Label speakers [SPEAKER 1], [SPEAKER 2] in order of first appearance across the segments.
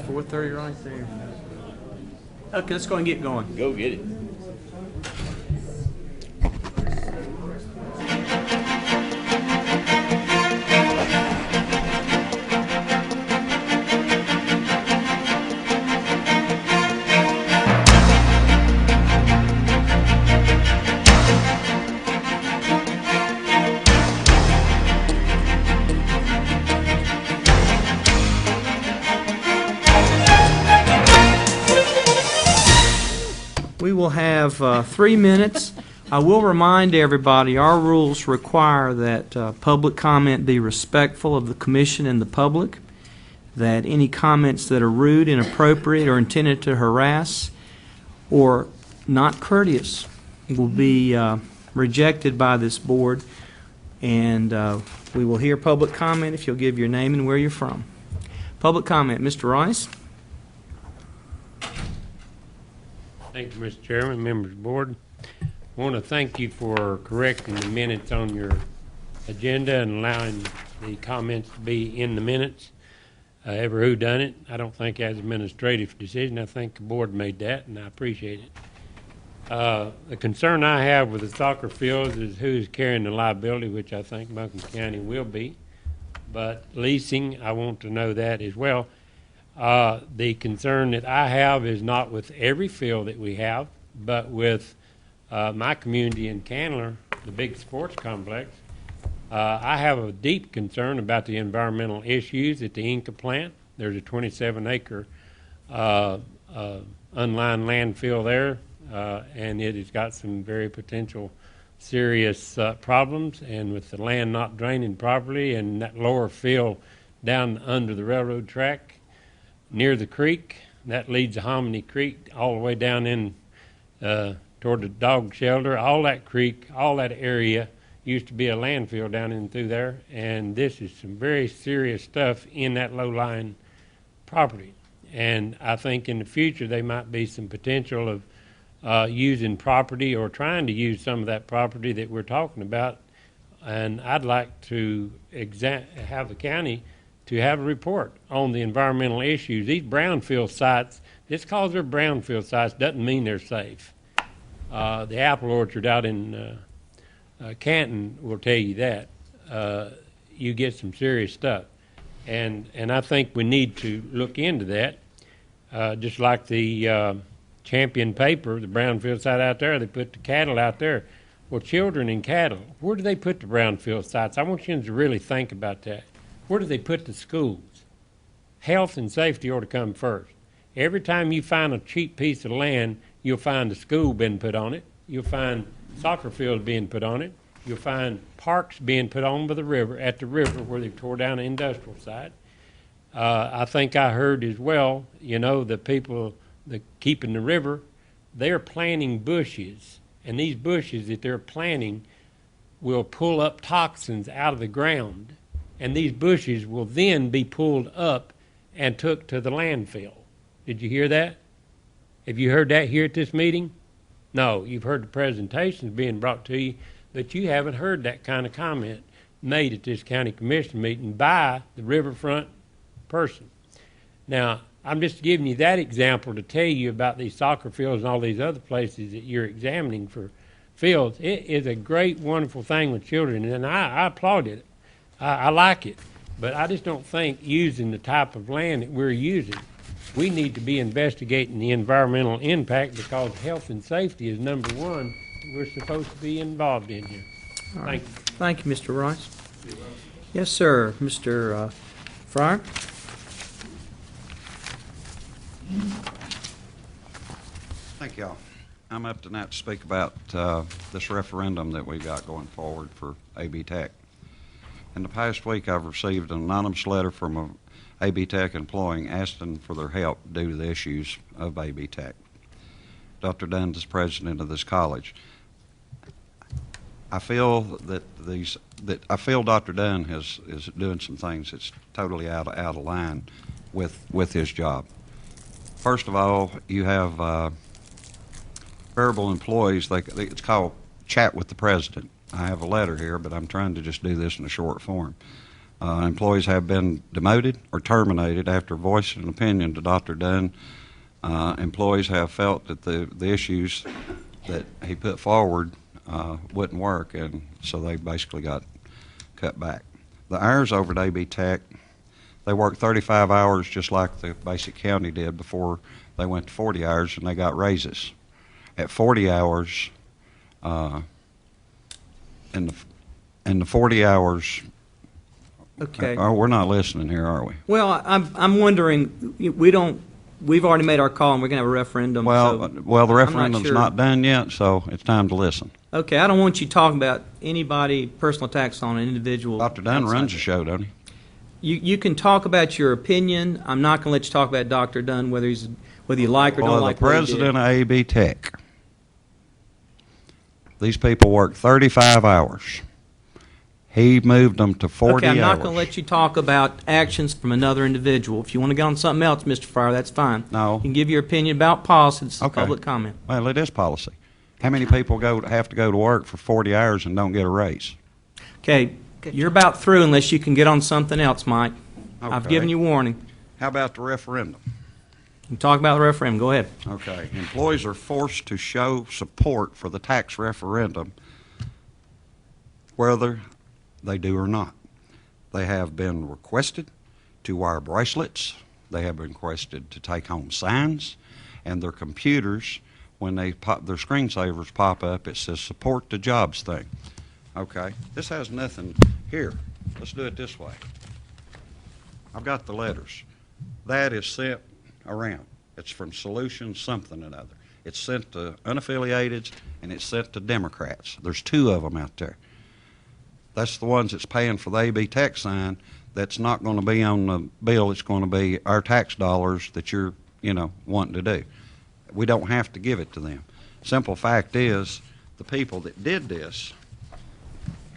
[SPEAKER 1] 4:30 right there. Okay, let's go and get going.
[SPEAKER 2] Go get it.
[SPEAKER 1] We will have 3 minutes. I will remind everybody, our rules require that public comment be respectful of the commission and the public, that any comments that are rude, inappropriate, or intended to harass or not courteous will be rejected by this board, and we will hear public comment if you'll give your name and where you're from. Public comment, Mr. Rice.
[SPEAKER 3] Thank you, Mr. Chairman, members of the board. I want to thank you for correcting the minutes on your agenda and allowing the comments to be in the minutes. Ever who done it, I don't think as an administrative decision. I think the board made that, and I appreciate it. The concern I have with the soccer fields is who's carrying the liability, which I think Buncombe County will be. But leasing, I want to know that as well. The concern that I have is not with every field that we have, but with my community in Candler, the big sports complex. I have a deep concern about the environmental issues at the Inca plant. There's a 27-acre unlined landfill there, and it has got some very potential serious problems, and with the land not draining properly and that lower field down under the railroad track near the creek, that leads to Hominy Creek all the way down in toward the dog shelter. All that creek, all that area used to be a landfill down in through there, and this is some very serious stuff in that low-lying property. And I think in the future there might be some potential of using property or trying to use some of that property that we're talking about. And I'd like to have the county to have a report on the environmental issues. These brownfield sites, just because they're brownfield sites doesn't mean they're safe. The apple orchard out in Canton will tell you that. You get some serious stuff. And I think we need to look into that. Just like the Champion paper, the brownfield site out there, they put the cattle out there. Well, children and cattle, where do they put the brownfield sites? I want you to really think about that. Where do they put the schools? Health and safety ought to come first. Every time you find a cheap piece of land, you'll find a school being put on it. You'll find soccer fields being put on it. You'll find parks being put on by the river, at the river where they tore down the industrial site. I think I heard as well, you know, the people that keeping the river, they're planting bushes. And these bushes that they're planting will pull up toxins out of the ground. And these bushes will then be pulled up and took to the landfill. Did you hear that? Have you heard that here at this meeting? No, you've heard the presentations being brought to you, but you haven't heard that kind of comment made at this county commission meeting by the riverfront person. Now, I'm just giving you that example to tell you about these soccer fields and all these other places that you're examining for fields. It is a great, wonderful thing with children, and I applaud it. I like it, but I just don't think using the type of land that we're using, we need to be investigating the environmental impact, because health and safety is number one we're supposed to be involved in here. Thank you.
[SPEAKER 1] Thank you, Mr. Rice. Yes, sir. Mr. Fryer?
[SPEAKER 4] Thank y'all. I'm up tonight to speak about this referendum that we've got going forward for AB Tech. In the past week, I've received an anonymous letter from a AB Tech employee asking for their help due to the issues of AB Tech. Dr. Dunn is president of this college. I feel that Dr. Dunn is doing some things that's totally out of line with his job. First of all, you have variable employees. It's called Chat with the President. I have a letter here, but I'm trying to just do this in a short form. Employees have been demoted or terminated after voicing an opinion to Dr. Dunn. Employees have felt that the issues that he put forward wouldn't work, and so they basically got cut back. The hours over at AB Tech, they worked 35 hours just like the basic county did before they went to 40 hours, and they got raises. At 40 hours, in the 40 hours,
[SPEAKER 1] Okay.
[SPEAKER 4] we're not listening here, are we?
[SPEAKER 1] Well, I'm wondering, we've already made our call and we're going to have a referendum.
[SPEAKER 4] Well,
[SPEAKER 1] so
[SPEAKER 4] the
[SPEAKER 1] I'm
[SPEAKER 4] referendum's
[SPEAKER 1] sure.
[SPEAKER 4] not done yet, so it's time to listen.
[SPEAKER 1] Okay, I don't want you talking about anybody, personal attacks on an individual.
[SPEAKER 4] Dr. Dunn
[SPEAKER 1] outside.
[SPEAKER 4] runs the show, don't he?
[SPEAKER 1] You can talk about your opinion. I'm not going to let you talk about Dr. Dunn, whether you like or don't
[SPEAKER 4] Well,
[SPEAKER 1] like
[SPEAKER 4] the
[SPEAKER 1] what he
[SPEAKER 4] president
[SPEAKER 1] did.
[SPEAKER 4] of AB Tech, these people work 35 hours. He moved them to 40
[SPEAKER 1] Okay, I'm not
[SPEAKER 4] hours.
[SPEAKER 1] going to let you talk about actions from another individual. If you want to get on something else, Mr. Fryer, that's fine.
[SPEAKER 4] No.
[SPEAKER 1] You can give your opinion about policy. It's
[SPEAKER 4] Okay.
[SPEAKER 1] public comment.
[SPEAKER 4] Well, it is policy. How many people have to go to work for 40 hours and don't get a raise?
[SPEAKER 1] Okay, you're about through unless you can get on something else, Mike. I've
[SPEAKER 4] Okay.
[SPEAKER 1] given you warning.
[SPEAKER 4] How about the referendum?
[SPEAKER 1] You can talk about the referendum. Go ahead.
[SPEAKER 4] Okay. Employees are forced to show support for the tax referendum, whether they do or not. They have been requested to wear bracelets. They have been requested to take home signs, and their computers, when they pop, their screensavers pop up, it says support the jobs thing. Okay. This has nothing here. Let's do it this way. I've got the letters. That is sent around. It's from Solution something or another. It's sent to unaffiliated and it's sent to Democrats. There's two of them out there. That's the ones that's paying for the AB Tech sign. That's not going to be on the bill. It's going to be our tax dollars that you're, wanting to do. We don't have to give it to them. Simple fact is, the people that did this,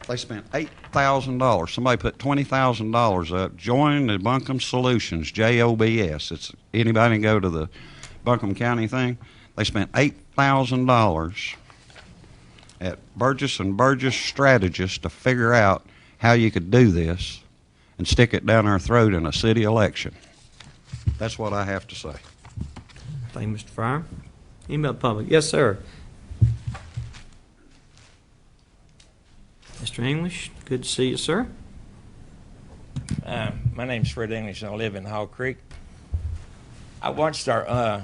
[SPEAKER 4] they spent $8,000. Somebody put $20,000 up. Join the Buncombe Solutions, JOBS. It's anybody can go to the Buncombe County thing. They spent $8,000 at Burgess and Burgess Strategists to figure out how you could do this and stick it down our throat in a city election. That's what I have to say.
[SPEAKER 1] Thank you, Mr. Fryer. Email public. Yes, sir. Mr. English, good to see you, sir.
[SPEAKER 2] My name's Fred English, and I live in Hall Creek. I watched our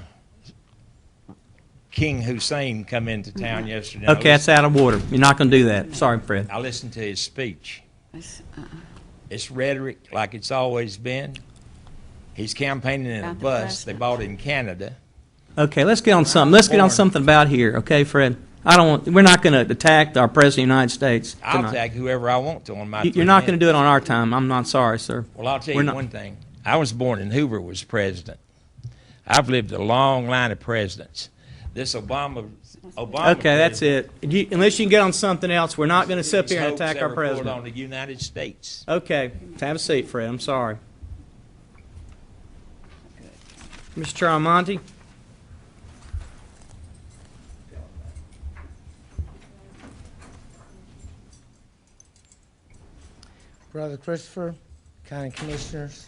[SPEAKER 2] King Hussein come into town yesterday.
[SPEAKER 1] Okay, that's out of order. You're not going to do that. Sorry, Fred.
[SPEAKER 2] I listened to his speech. It's rhetoric like it's always been. He's campaigning in a
[SPEAKER 5] About the
[SPEAKER 2] bus they
[SPEAKER 5] president.
[SPEAKER 2] bought in Canada.
[SPEAKER 1] Okay, let's get on something. Let's get on something about here. Okay, Fred. We're not going to attack our president of the United States
[SPEAKER 2] I'll
[SPEAKER 1] tonight.
[SPEAKER 2] attack whoever I want to on my
[SPEAKER 1] You're
[SPEAKER 2] 3
[SPEAKER 1] not going to
[SPEAKER 2] minutes.
[SPEAKER 1] do it on our time. I'm not sorry, sir.
[SPEAKER 2] Well, I'll tell
[SPEAKER 1] We're
[SPEAKER 2] you
[SPEAKER 1] not-
[SPEAKER 2] one thing. I was born in Hoover was president. I've lived a long line of presidents. This Obama
[SPEAKER 1] Okay, that's it. Unless you can get on something else, we're not going to sit up here and
[SPEAKER 2] hoax
[SPEAKER 1] attack our
[SPEAKER 2] ever pulled
[SPEAKER 1] president.
[SPEAKER 2] on the United States.
[SPEAKER 1] Okay, have a seat, Fred. I'm sorry. Mr. Charamonte?
[SPEAKER 6] Brother Christopher, County Commissioners.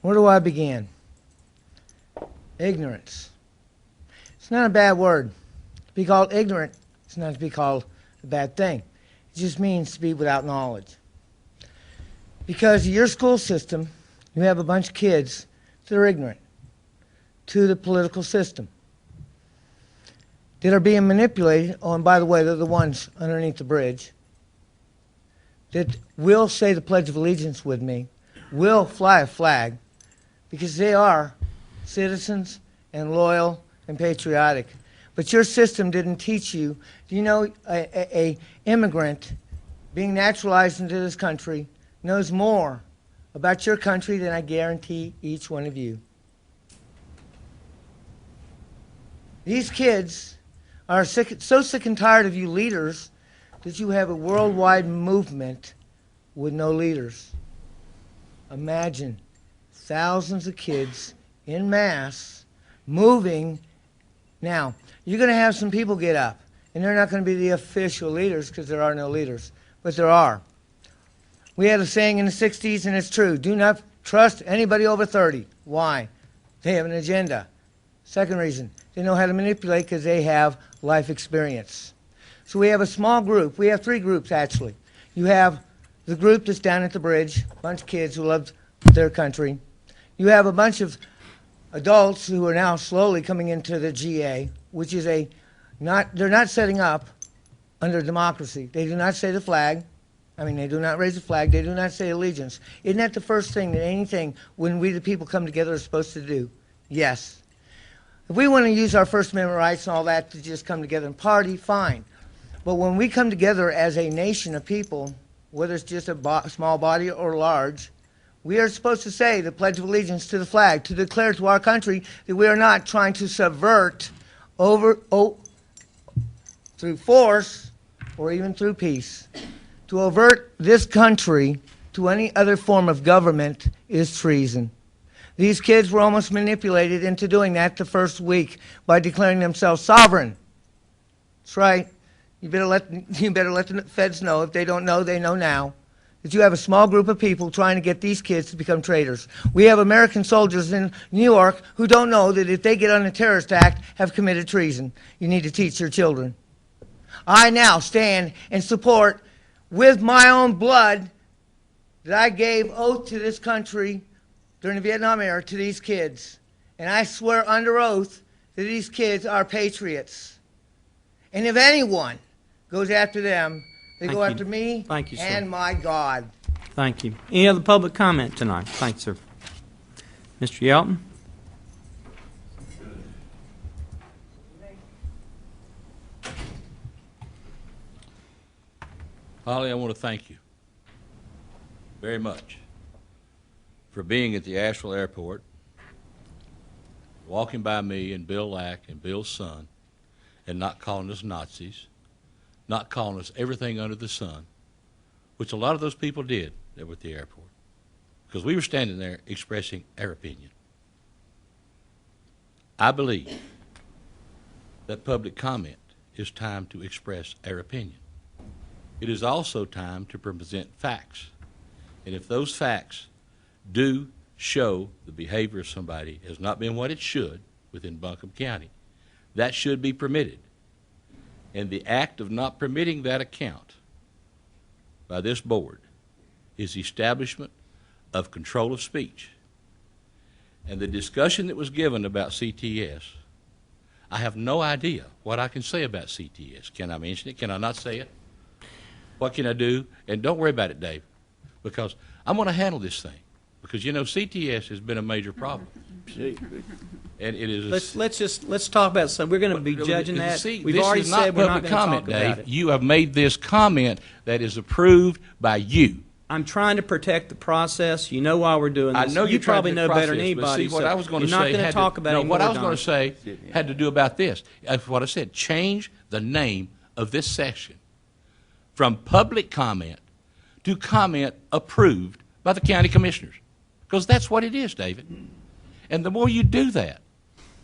[SPEAKER 6] Where do I begin? Ignorance. It's not a bad word. To be called ignorant is not to be called a bad thing. It just means to be without knowledge. Because of your school system, you have a bunch of kids that are ignorant to the political system, that are being manipulated. Oh, and by the way, they're the ones underneath the bridge that will say the Pledge of Allegiance with me, will fly a flag, because they are citizens and loyal and patriotic. But your system didn't teach you. Do you know a immigrant being naturalized into this country knows more about your country than I guarantee each one of you? These kids are so sick and tired of you leaders that you have a worldwide movement with no leaders. Imagine thousands of kids en masse moving. Now, you're going to have some people get up, and they're not going to be the official leaders because there are no leaders. but there are. We had a saying in the 60s, and it's true: do not trust anybody over 30. Why? They have an agenda. Second reason, they know how to manipulate because they have life experience. So we have a small group. We have 3 groups, actually. You have the group that's down at the bridge, a bunch of kids who love their country. You have a bunch of adults who are now slowly coming into the GA, which is they're not setting up under democracy. They do not say the flag. They do not raise the flag. They do not say allegiance. Isn't that the first thing that anything, when we the people come together, are supposed to do? Yes. If we want to use our First Amendment rights and all that to just come together and party, fine. But when we come together as a nation of people, whether it's just a small body or large, we are supposed to say the Pledge of Allegiance to the flag, to declare to our country that we are not trying to subvert through force or even through peace. To avert this country to any other form of government is treason. These kids were almost manipulated into doing that the first week by declaring themselves sovereign. That's right. You better let the feds know. If they don't know, they know now. That you have a small group of people trying to get these kids to become traitors. We have American soldiers in New York who don't know that if they get on the terrorist act, have committed treason. You need to teach your children. I now stand and support with my own blood that I gave oath to this country during the Vietnam era to these kids. And I swear under oath that these kids are patriots. And if anyone goes after them, they go after me and my God.
[SPEAKER 1] Thank you. Any other public comment tonight? Thanks, sir. Mr. Yelton?
[SPEAKER 5] Holly, I want to thank you very much for being at the Asheville airport, walking by me and Bill Lack and Bill's son, and not calling us Nazis, not calling us everything under the sun, which a lot of those people did that were at the airport, because we were standing there expressing our opinion. I believe that public comment is time to express our opinion. It is also time to present facts. And if those facts do show the behavior of somebody has not been what it should within Buncombe County, that should be permitted. And the act of not permitting that account by this board is the establishment of control of speech. And the discussion that was given about CTS, I have no idea what I can say about CTS. Can I mention it? Can I not say it? What can I do? And don't worry about it, Dave, because I'm going to handle this thing. Because, you know, CTS has been a major problem. And it is.
[SPEAKER 1] Let's talk about something. We're going to be judging that.
[SPEAKER 5] See,
[SPEAKER 1] We've
[SPEAKER 5] this
[SPEAKER 1] already
[SPEAKER 5] is not
[SPEAKER 1] said we're not
[SPEAKER 5] public
[SPEAKER 1] going to
[SPEAKER 5] comment,
[SPEAKER 1] talk about
[SPEAKER 5] Dave.
[SPEAKER 1] it.
[SPEAKER 5] You have made this comment that is approved by you.
[SPEAKER 1] I'm trying to protect the process. You know why we're doing this.
[SPEAKER 5] I know
[SPEAKER 1] you
[SPEAKER 5] trying
[SPEAKER 1] probably
[SPEAKER 5] to
[SPEAKER 1] know better than
[SPEAKER 5] process, but
[SPEAKER 1] anybody.
[SPEAKER 5] see, what
[SPEAKER 1] so
[SPEAKER 5] I was going to
[SPEAKER 1] you're not
[SPEAKER 5] say
[SPEAKER 1] going to
[SPEAKER 5] had
[SPEAKER 1] talk about
[SPEAKER 5] no,
[SPEAKER 1] it.
[SPEAKER 5] what I was going to say had to do about this. That's what I said. Change the name of this section from public comment to comment approved by the county commissioners, because that's what it is, David. And the more you do that,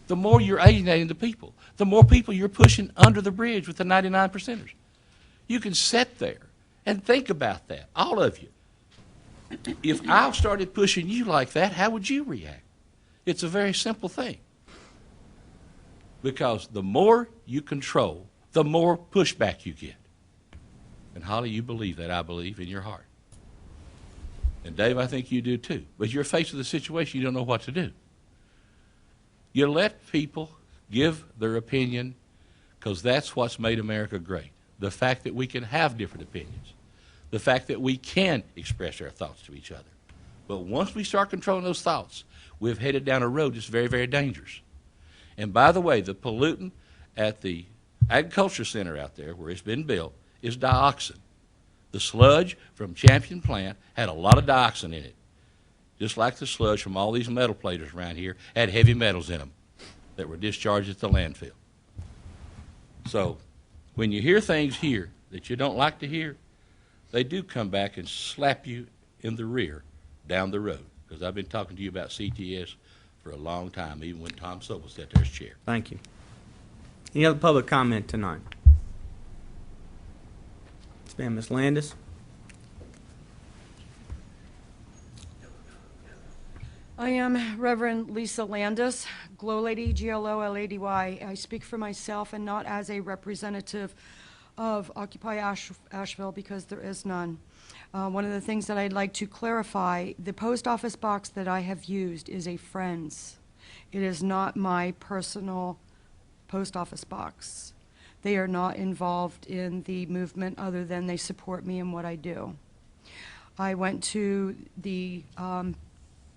[SPEAKER 5] the more you're alienating the people. The more people you're pushing under the bridge with the 99%ers. You can sit there and think about that, all of you. If I started pushing you like that, how would you react? It's a very simple thing. Because the more you control, the more pushback you get. And Holly, you believe that, I believe, in your heart. And Dave, I think you do too. But you're faced with a situation you don't know what to do. You let people give their opinion because that's what's made America great. The fact that we can have different opinions. The fact that we can express our thoughts to each other. But once we start controlling those thoughts, we've headed down a road that's very, very dangerous. And by the way, the pollutant at the agriculture center out there where it's been built is dioxin. The sludge from Champion plant had a lot of dioxin in it, just like the sludge from all these metal platers around here had heavy metals in them that were discharged at the landfill. So when you hear things here that you don't like to hear, they do come back and slap you in the rear down the road, because I've been talking to you about CTS for a long time, even when Tom Sobel sat there as chair.
[SPEAKER 1] Thank you. Any other public comment tonight? Ms. Landis?
[SPEAKER 7] I am Reverend Lisa Landis, Glow Lady, Glolady. I speak for myself and not as a representative of Occupy Asheville because there is none. One of the things that I'd like to clarify, the post office box that I have used is a friend's. It is not my personal post office box. They are not involved in the movement other than they support me in what I do. I went to the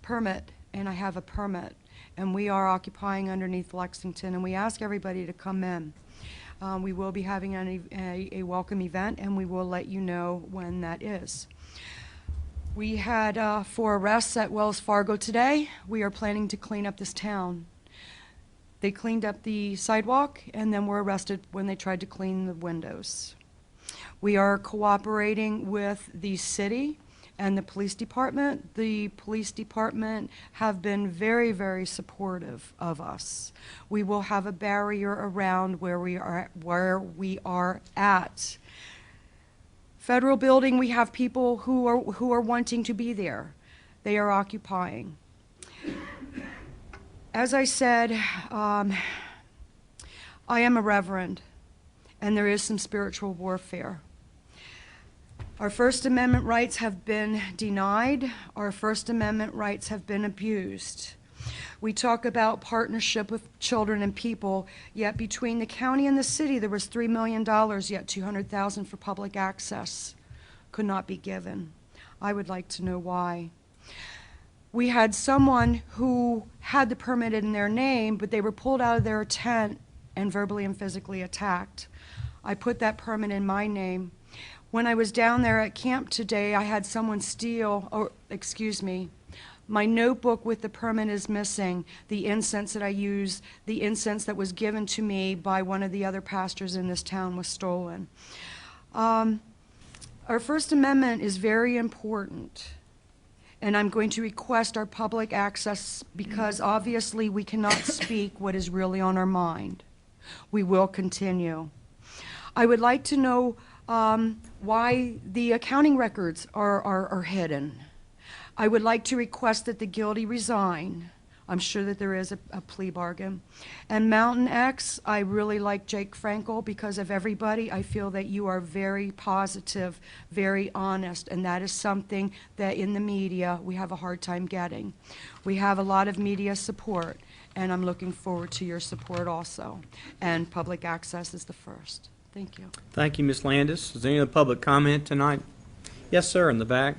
[SPEAKER 7] permit, and I have a permit, and we are occupying underneath Lexington, and we ask everybody to come in. We will be having a welcome event, and we will let you know when that is. We had 4 arrests at Wells Fargo today. We are planning to clean up this town. They cleaned up the sidewalk and then were arrested when they tried to clean the windows. We are cooperating with the city and the police department. The police department have been very, very supportive of us. We will have a barrier around where we are at. Federal building, we have people who are wanting to be there. They are occupying. As I said, I am a reverend, and there is some spiritual warfare. Our First Amendment rights have been denied. Our First Amendment rights have been abused. We talk about partnership with children and people, yet between the county and the city, there was $3 million, yet $200,000 for public access could not be given. I would like to know why. We had someone who had the permit in their name, but they were pulled out of their tent and verbally and physically attacked. I put that permit in my name. When I was down there at camp today, I had someone my notebook with the permit is missing. The incense that I use, the incense that was given to me by one of the other pastors in this town was stolen. Our First Amendment is very important, and I'm going to request our public access because obviously we cannot speak what is really on our mind. We will continue. I would like to know why the accounting records are hidden. I would like to request that the guilty resign. I'm sure that there is a plea bargain. And Mountain X, I really like Jake Frankel because of everybody. I feel that you are very positive, very honest, and that is something that in the media we have a hard time getting. We have a lot of media support, and I'm looking forward to your support also. And public access is the first. Thank you.
[SPEAKER 1] Thank you, Ms. Landis. Is there any other public comment tonight? Yes, sir, in the back.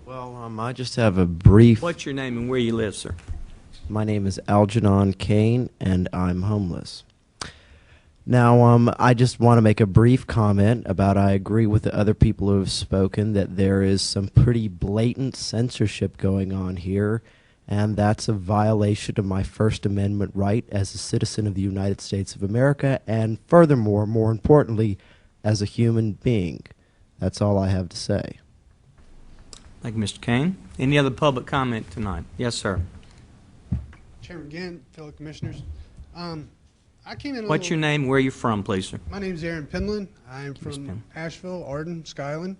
[SPEAKER 8] Well, I just have a brief...
[SPEAKER 1] What's your name and where you live, sir?
[SPEAKER 8] My name is Algernon Kane, and I'm homeless. Now, I just want to make a brief comment about I agree with the other people who have spoken that there is some pretty blatant censorship going on here, and that's a violation of my First Amendment right as a citizen of the United States of America, and furthermore, more importantly, as a human being. That's all I have to say.
[SPEAKER 1] Thank you, Mr. Kane. Any other public comment tonight? Yes, sir.
[SPEAKER 9] Chairman again, fellow commissioners. I came in.
[SPEAKER 1] What's your name and where are you from, please, sir?
[SPEAKER 9] My name is Aaron Penland. I am
[SPEAKER 1] Ms.
[SPEAKER 9] from
[SPEAKER 1] Penland.
[SPEAKER 9] Asheville, Arden, Skyland.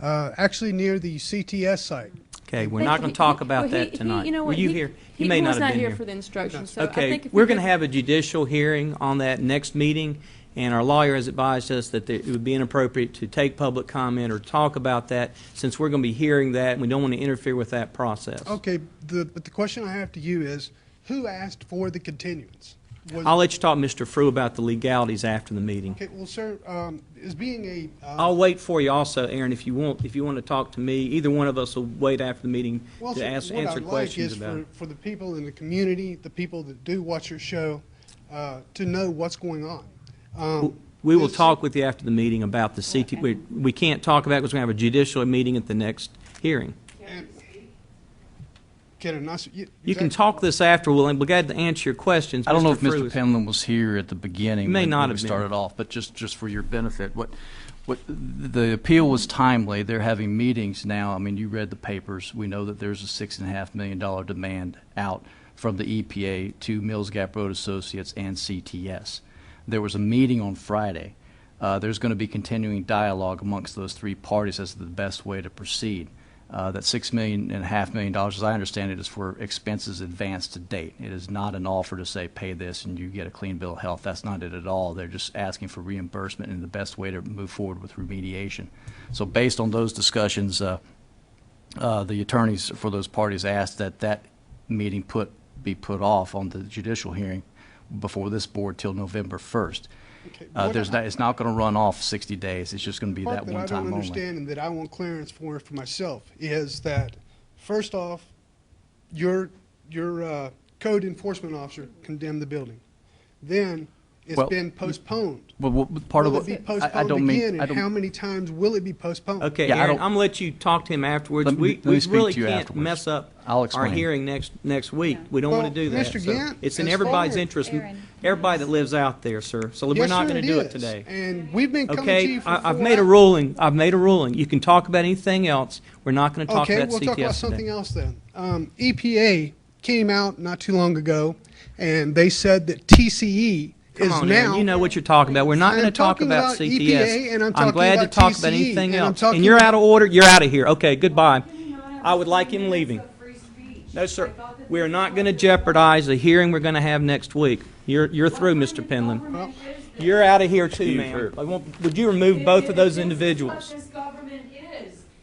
[SPEAKER 9] Actually near the CTS site.
[SPEAKER 1] Okay, we're not going to talk about that tonight.
[SPEAKER 10] You know
[SPEAKER 1] Were
[SPEAKER 10] what?
[SPEAKER 1] you here? You may not
[SPEAKER 10] was
[SPEAKER 1] have
[SPEAKER 10] not
[SPEAKER 1] been
[SPEAKER 10] here
[SPEAKER 1] here.
[SPEAKER 10] for the instructions. So I
[SPEAKER 1] Okay,
[SPEAKER 10] think if
[SPEAKER 1] we're
[SPEAKER 10] we
[SPEAKER 1] going to
[SPEAKER 10] could-
[SPEAKER 1] have a judicial hearing on that next meeting, and our lawyer has advised us that it would be inappropriate to take public comment or talk about that since we're going to be hearing that, and we don't want to interfere with that process.
[SPEAKER 9] Okay, but the question I have to you is, who asked for the continuance?
[SPEAKER 1] I'll let you talk, Mr. Frew, about the legalities after the meeting.
[SPEAKER 9] Okay, well, sir, as being a...
[SPEAKER 1] I'll wait for you also, Aaron, if you want to talk to me. Either one of us will wait after the meeting
[SPEAKER 9] well,
[SPEAKER 1] to
[SPEAKER 9] sir,
[SPEAKER 1] answer
[SPEAKER 9] what I'd
[SPEAKER 1] questions
[SPEAKER 9] like
[SPEAKER 1] about
[SPEAKER 9] is
[SPEAKER 1] it.
[SPEAKER 9] for the people in the community, the people that do watch your show, to know what's going on.
[SPEAKER 1] We will
[SPEAKER 9] this-
[SPEAKER 1] talk with you after the meeting about the CT. We can't talk about it because we're going to have a judicial meeting at the next hearing. You can talk this after. We'll be glad to answer your questions.
[SPEAKER 11] I don't know if
[SPEAKER 1] Frew
[SPEAKER 11] Mr.
[SPEAKER 1] is-
[SPEAKER 11] Penland was here at the beginning
[SPEAKER 1] He may
[SPEAKER 11] when
[SPEAKER 1] not
[SPEAKER 11] we
[SPEAKER 1] have been.
[SPEAKER 11] started off, but just for your benefit, what the appeal was timely. They're having meetings now. I mean, you read the papers. We know that there's a $6.5 million demand out from the EPA to Mills Gap Road Associates and CTS. There was a meeting on Friday. there's going to be continuing dialogue amongst those three parties as to the best way to proceed. That $6.5 million, as I understand it, is for expenses advanced to date. It is not an offer to say pay this and you get a clean bill of health. That's not it at all. They're just asking for reimbursement and the best way to move forward with remediation. So based on those discussions, the attorneys for those parties asked that that meeting be put off on the judicial hearing before this board till November 1st.
[SPEAKER 9] Okay,
[SPEAKER 11] It's not going to run off 60 days. It's just going to be that one
[SPEAKER 9] I
[SPEAKER 11] time
[SPEAKER 9] don't
[SPEAKER 11] only.
[SPEAKER 9] understand and that I want clearance for myself is that, first off, your code enforcement officer condemned the building. Then it's
[SPEAKER 11] Well,
[SPEAKER 9] been postponed.
[SPEAKER 11] Well, part
[SPEAKER 9] Will
[SPEAKER 11] of
[SPEAKER 9] it
[SPEAKER 11] what
[SPEAKER 9] be postponed
[SPEAKER 11] I don't mean.
[SPEAKER 9] again, and how many times will it be postponed?
[SPEAKER 1] Okay,
[SPEAKER 11] Yeah, I
[SPEAKER 1] Aaron,
[SPEAKER 11] don't-
[SPEAKER 1] I'm going to let you talk to him afterwards.
[SPEAKER 11] Let me
[SPEAKER 1] We
[SPEAKER 11] speak
[SPEAKER 1] really
[SPEAKER 11] to you
[SPEAKER 1] can't
[SPEAKER 11] afterwards.
[SPEAKER 1] mess up
[SPEAKER 11] I'll
[SPEAKER 1] our
[SPEAKER 11] explain.
[SPEAKER 1] hearing next week. We don't
[SPEAKER 9] Well,
[SPEAKER 1] want to do that.
[SPEAKER 9] Mr.
[SPEAKER 1] So
[SPEAKER 9] Gant,
[SPEAKER 1] it's in
[SPEAKER 9] as
[SPEAKER 1] everybody's
[SPEAKER 9] far-
[SPEAKER 1] interest,
[SPEAKER 10] Aaron.
[SPEAKER 1] everybody that lives out there, sir. So we're
[SPEAKER 9] Yes,
[SPEAKER 1] not
[SPEAKER 9] sir,
[SPEAKER 1] going to do it
[SPEAKER 9] is.
[SPEAKER 1] today.
[SPEAKER 9] And we've been coming to
[SPEAKER 1] Okay,
[SPEAKER 9] you for
[SPEAKER 1] I've
[SPEAKER 9] 4
[SPEAKER 1] made a
[SPEAKER 9] hours.
[SPEAKER 1] ruling. I've made a ruling. You can talk about anything else. We're not going to talk
[SPEAKER 9] Okay,
[SPEAKER 1] about
[SPEAKER 9] we'll
[SPEAKER 1] CTS
[SPEAKER 9] talk about
[SPEAKER 1] today.
[SPEAKER 9] something else then. EPA came out not too long ago, and they said that TCE
[SPEAKER 1] Come
[SPEAKER 9] is
[SPEAKER 1] on,
[SPEAKER 9] now.
[SPEAKER 1] Aaron, you know what you're talking about. We're not
[SPEAKER 9] I'm
[SPEAKER 1] going to talk
[SPEAKER 9] talking
[SPEAKER 1] about
[SPEAKER 9] about
[SPEAKER 1] CTS.
[SPEAKER 9] EPA, and I'm talking
[SPEAKER 1] glad
[SPEAKER 9] about
[SPEAKER 1] to talk about
[SPEAKER 9] TCE,
[SPEAKER 1] anything
[SPEAKER 9] and I'm
[SPEAKER 1] else.
[SPEAKER 9] talking
[SPEAKER 1] And you're
[SPEAKER 9] about-
[SPEAKER 1] out of order. You're out of here. Okay, goodbye. I would like him leaving. No, sir. We are not going to jeopardize the hearing we're going to have next week. You're through, Mr. Penland. You're out of here too, ma'am. Would you remove both of those individuals?
[SPEAKER 7] This government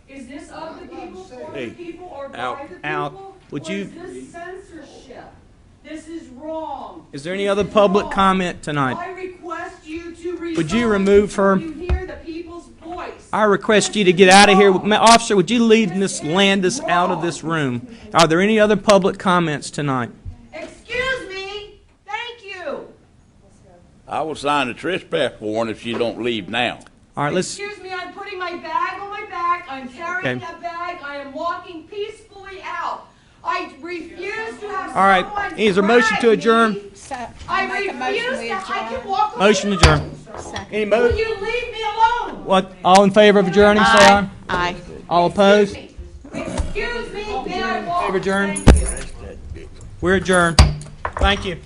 [SPEAKER 7] is this of the people, for
[SPEAKER 5] Hey,
[SPEAKER 7] the people, or by
[SPEAKER 5] out.
[SPEAKER 7] the people?
[SPEAKER 1] Out. Would
[SPEAKER 7] Or
[SPEAKER 1] you-
[SPEAKER 7] is this censorship? This is wrong.
[SPEAKER 1] Is there any other public
[SPEAKER 7] Wrong.
[SPEAKER 1] comment tonight?
[SPEAKER 7] I request you to resign.
[SPEAKER 1] Would you remove her?
[SPEAKER 7] before you hear the people's voice.
[SPEAKER 1] I request you to get out of here. Officer, would you lead Miss Landis out of this room? Are there any other public comments tonight?
[SPEAKER 7] Excuse me. Thank you.
[SPEAKER 5] I will sign a trespass warrant if you don't leave now.
[SPEAKER 1] All right, let's.
[SPEAKER 7] Excuse me, I'm putting my bag on my back. I'm carrying
[SPEAKER 1] Okay.
[SPEAKER 7] a bag. I am walking peacefully out. I refuse to have
[SPEAKER 1] All right.
[SPEAKER 7] someone
[SPEAKER 1] Is there a motion to
[SPEAKER 7] drag
[SPEAKER 1] adjourn?
[SPEAKER 7] me. I refuse to. I can walk away.
[SPEAKER 1] Motion adjourn. Any
[SPEAKER 7] Will
[SPEAKER 1] mo?
[SPEAKER 7] you leave me alone?
[SPEAKER 1] What? All in favor of adjourning, say aye.
[SPEAKER 10] Aye.
[SPEAKER 1] All opposed?
[SPEAKER 7] Excuse me, may I walk?
[SPEAKER 1] Favor adjourn?
[SPEAKER 7] Thank you.
[SPEAKER 1] We're adjourned. Thank you.